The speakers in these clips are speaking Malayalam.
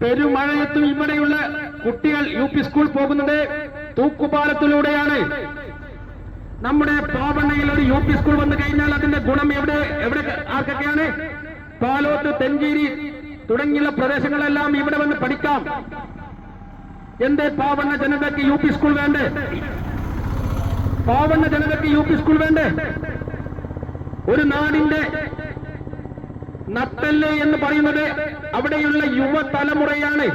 പെരുമഴയത്തും ഇവിടെയുള്ള കുട്ടികൾ യു.പി. സ്കൂൾ പോകുന്നത് തൂക്കുപാലത്തിലൂടെയാണ്. നമ്മുടെ പാവണ്ണയിൽ ഒരു യു.പി. സ്കൂൾ വന്നു കഴിഞ്ഞാൽ അതിന്റെ ഗുണം എവിടെ ആർക്കൊക്കെയാണ്? പാലോത്ത്, തെഞ്ചേരി തുടങ്ങിയുള്ള പ്രദേശങ്ങളെല്ലാം ഇവിടെ വന്ന് പഠിക്കാം. എന്തേ പാവണ്ണ ജനതയ്ക്ക് യു.പി. സ്കൂൾ വേണ്ടേ? പാവണ്ണ ജനതയ്ക്ക് യു.പി. സ്കൂൾ വേണ്ടേ? ഒരു നാടിന്റെ നട്ടല് എന്ന് പറയുന്നത് അവിടെയുള്ള യുവതലമുറയാണ്.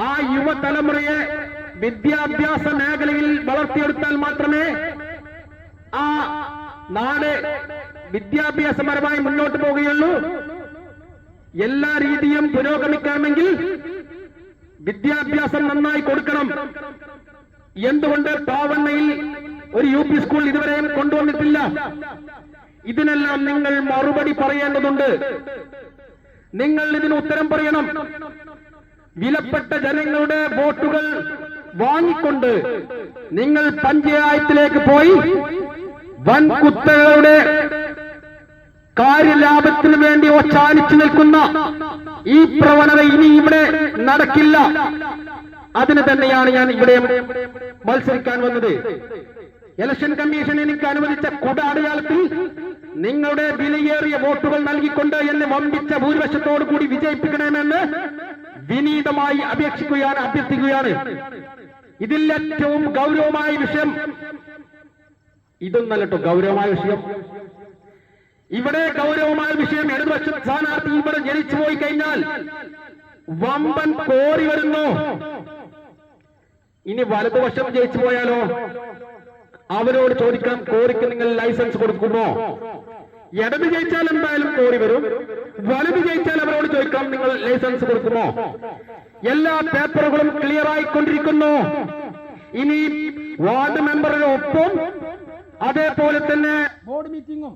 ആ യുവതലമുറയെ വിദ്യാഭ്യാസ മേഖലയിൽ വളർത്തിയെടുത്താൽ മാത്രമേ ആ നാട് വിദ്യാഭ്യാസപരമായി മുന്നോട്ട് പോവുകയുള്ളൂ. എല്ലാ രീതിയും പുരോഗമിക്കണമെങ്കിൽ വിദ്യാഭ്യാസം നന്നായി കൊടുക്കണം. എന്തുകൊണ്ട് പാവണ്ണയിൽ ഒരു യു.പി. സ്കൂൾ ഇതുവരെയും കൊണ്ടുവന്നിട്ടില്ല? ഇതിനെല്ലാം നിങ്ങൾ മറുപടി പറയേണ്ടതുണ്ട്. നിങ്ങൾ ഇതിന് ഉത്തരം പറയണം. വിലപ്പെട്ട ജനങ്ങളുടെ വോട്ടുകൾ വാങ്ങിക്കൊണ്ട് നിങ്ങൾ പഞ്ചായത്തിലേക്ക് പോയി വൻ കുത്തകളുടെ കാര്യലാഭത്തിന് വേണ്ടി ഒച്ചാനിച്ചു നിൽക്കുന്ന ഈ പ്രവണത ഇനി ഇവിടെ നടക്കില്ല. അതിന് തന്നെയാണ് ഞാൻ ഇവിടെ മത്സരിക്കാൻ വന്നത്. ഇലക്ഷൻ കമ്മീഷൻ എനിക്ക് അനുവദിച്ച കുട അടയാളത്തിൽ നിങ്ങളുടെ വിലയേറിയ വോട്ടുകൾ നൽകിക്കൊണ്ട് എന്നെ വമ്പിച്ച ഭൂരിപക്ഷത്തോടു കൂടി വിജയിപ്പിക്കണമെന്ന് വിനീതമായി അഭ്യർത്ഥിക്കുകയാണ്. ഇതിൽ ഏറ്റവും ഗൗരവമായ വിഷയം ഇതൊന്നല്ല കേട്ടോ. ഗൗരവമായ വിഷയം ഇവിടെ ഗൗരവമായ വിഷയം ഇടതുപക്ഷ സ്ഥാനാർത്ഥി ഇവിടെ ജനിച്ചു പോയി കഴിഞ്ഞാൽ വമ്പൻ കോറി വരുന്നു. ഇനി വലതുപക്ഷം ജയിച്ചു പോയാലോ? അവരോട് ചോദിക്കണം, കോറിക്ക് നിങ്ങൾ ലൈസൻസ് കൊടുക്കുമോ? ഇടത് ജയിച്ചാൽ എന്തായാലും കോറി വരും. വലത് ജയിച്ചാൽ അവരോട് ചോദിക്കാം, നിങ്ങൾ ലൈസൻസ് കൊടുക്കുമോ? എല്ലാ പേപ്പറുകളും ക്ലിയർ ആയിക്കൊണ്ടിരിക്കുന്നു. ഇനി വാർഡ് മെമ്പറുടെ ഒപ്പം അതേപോലെ തന്നെ ബോർഡ് മീറ്റിംഗും